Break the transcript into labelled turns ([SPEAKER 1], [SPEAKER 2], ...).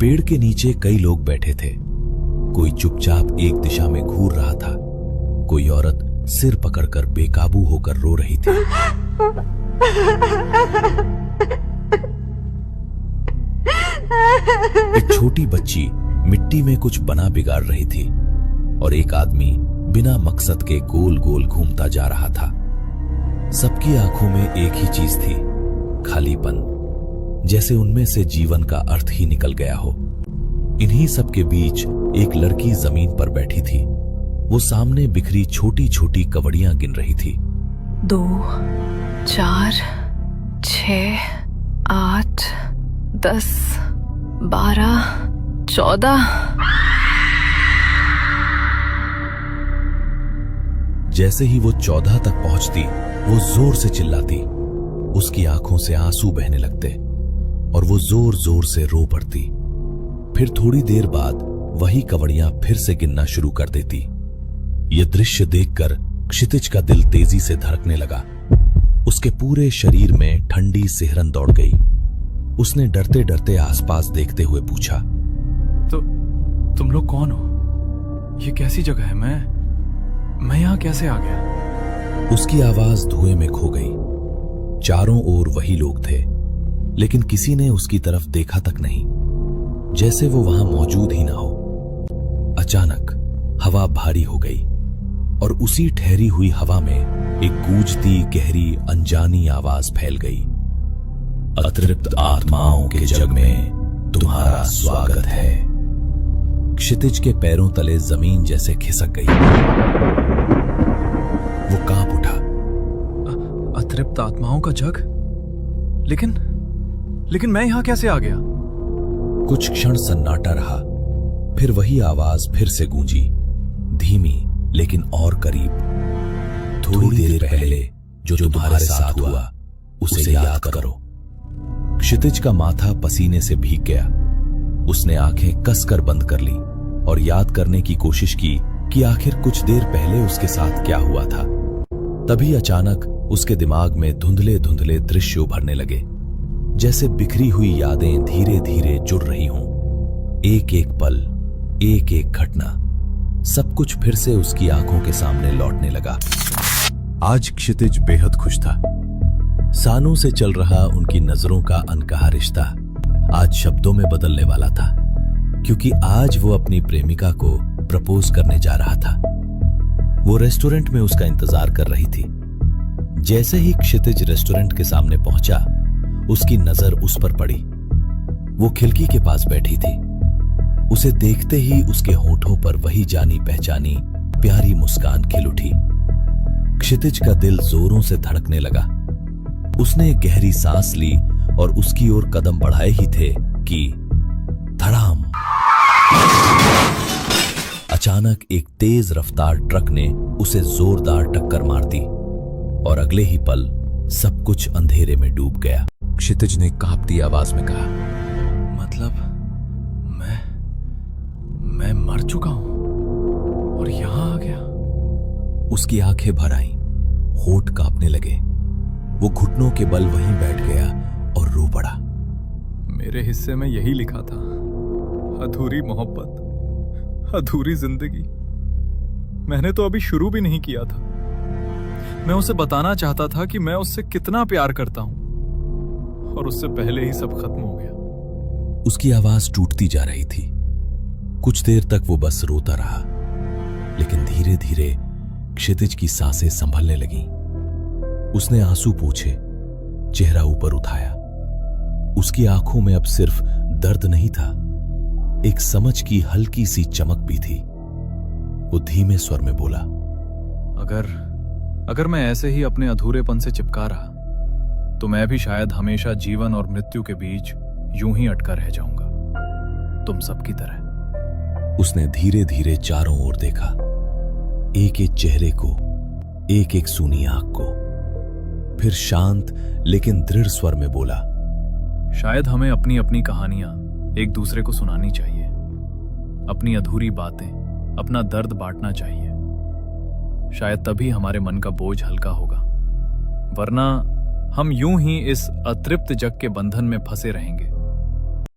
[SPEAKER 1] पेड़ के नीचे कई लोग बैठे थे। कोई चुपचाप एक दिशा में घूर रहा था, कोई औरत सिर पकड़कर बेकाबू होकर रो रही थी। एक छोटी बच्ची मिट्टी में कुछ बना बिगाड़ रही थी और एक आदमी बिना मकसद के गोल गोल घूमता जा रहा था। सबकी आंखों में एक ही चीज थी, खालीपन, जैसे उनमें से जीवन का अर्थ ही निकल गया हो। इन्हीं सब के बीच एक लड़की जमीन पर बैठी थी। वो सामने बिखरी छोटी छोटी कवड़ियां गिन रही थी।
[SPEAKER 2] 2, 4, 6, 8, 10, 12, 14।
[SPEAKER 1] जैसे ही वो 14 तक पहुंचती, वो जोर से चिल्लाती। उसकी आंखों से आंसू बहने लगते और वो जोर जोर से रो पड़ती। फिर थोड़ी देर बाद वही कवड़ियां फिर से गिनना शुरू कर देती। ये दृश्य देखकर क्षितिज का दिल तेजी से धड़कने लगा। उसके पूरे शरीर में ठंडी सिहरन दौड़ गई। उसने डरते डरते आसपास देखते हुए पूछा,
[SPEAKER 3] तो तुम लोग कौन हो? ये कैसी जगह है? मैं यहां कैसे आ गया?
[SPEAKER 1] उसकी आवाज धुएं में खो गई। चारों ओर वही लोग थे, लेकिन किसी ने उसकी तरफ देखा तक नहीं, जैसे वो वहां मौजूद ही ना हो। अचानक हवा भारी हो गई और उसी ठहरी हुई हवा में एक गूंजती गहरी अनजानी आवाज फैल गई। अतृप्त आत्माओं के जग में तुम्हारा स्वागत है। क्षितिज के पैरों तले जमीन जैसे खिसक गई। वो कांप उठा।
[SPEAKER 3] अतृप्त आत्माओं का जग? लेकिन मैं यहां कैसे आ गया?
[SPEAKER 1] कुछ क्षण सन्नाटा रहा, फिर वही आवाज फिर से गूंजी, धीमी लेकिन और करीब। थोड़ी देर पहले जो तुम्हारे साथ हुआ उसे याद करो। क्षितिज का माथा पसीने से भीग गया। उसने आंखें कसकर बंद कर ली और याद करने की कोशिश की कि आखिर कुछ देर पहले उसके साथ क्या हुआ था। तभी अचानक उसके दिमाग में धुंधले धुंधले दृश्य उभरने लगे, जैसे बिखरी हुई यादें धीरे धीरे जुड़ रही हों। एक एक पल, एक एक घटना, सब कुछ फिर से उसकी आंखों के सामने लौटने लगा। आज क्षितिज बेहद खुश था। सालों से चल रहा उनकी नजरों का अनकहा रिश्ता आज शब्दों में बदलने वाला था, क्योंकि आज वो अपनी प्रेमिका को प्रपोज करने जा रहा था। वो रेस्टोरेंट में उसका इंतजार कर रही थी। जैसे ही क्षितिज रेस्टोरेंट के सामने पहुंचा, उसकी नजर उस पर पड़ी। वो खिड़की के पास बैठी थी। उसे देखते ही उसके होठों पर वही जानी पहचानी प्यारी मुस्कान खिल उठी। क्षितिज का दिल जोरों से धड़कने लगा। उसने एक गहरी सांस ली और उसकी ओर कदम बढ़ाए ही थे कि धड़ाम! अचानक एक तेज रफ्तार ट्रक ने उसे जोरदार टक्कर मार दी और अगले ही पल सब कुछ अंधेरे में डूब गया। क्षितिज ने कांपती आवाज में कहा,
[SPEAKER 3] मतलब मैं मर चुका हूं और यहां आ गया?
[SPEAKER 1] उसकी आंखें भर आईं, होठ कांपने लगे। वो घुटनों के बल वहीं बैठ गया और रो पड़ा।
[SPEAKER 3] मेरे हिस्से में यही लिखा था, अधूरी मोहब्बत, अधूरी जिंदगी। मैंने तो अभी शुरू भी नहीं किया था। मैं उसे बताना चाहता था कि मैं उससे कितना प्यार करता हूं, और उससे पहले ही सब खत्म हो गया।
[SPEAKER 1] उसकी आवाज टूटती जा रही थी। कुछ देर तक वो बस रोता रहा, लेकिन धीरे धीरे क्षितिज की सांसें संभलने लगीं। उसने आंसू पोंछे, चेहरा ऊपर उठाया। उसकी आंखों में अब सिर्फ दर्द नहीं था, एक समझ की हल्की सी चमक भी थी। वो धीमे स्वर में बोला,
[SPEAKER 3] अगर मैं ऐसे ही अपने अधूरेपन से चिपका रहा, तो मैं भी शायद हमेशा जीवन और मृत्यु के बीच यूं ही अटका रह जाऊंगा, तुम सबकी तरह।
[SPEAKER 1] उसने धीरे धीरे चारों ओर देखा, एक एक चेहरे को, एक एक सूनी आंख को। फिर शांत लेकिन दृढ़ स्वर में बोला,
[SPEAKER 3] शायद हमें अपनी अपनी कहानियां एक दूसरे को सुनानी चाहिए, अपनी अधूरी बातें, अपना दर्द बांटना चाहिए। शायद तभी हमारे मन का बोझ हल्का होगा, वरना हम यूं ही इस अतृप्त जग के बंधन में फंसे रहेंगे।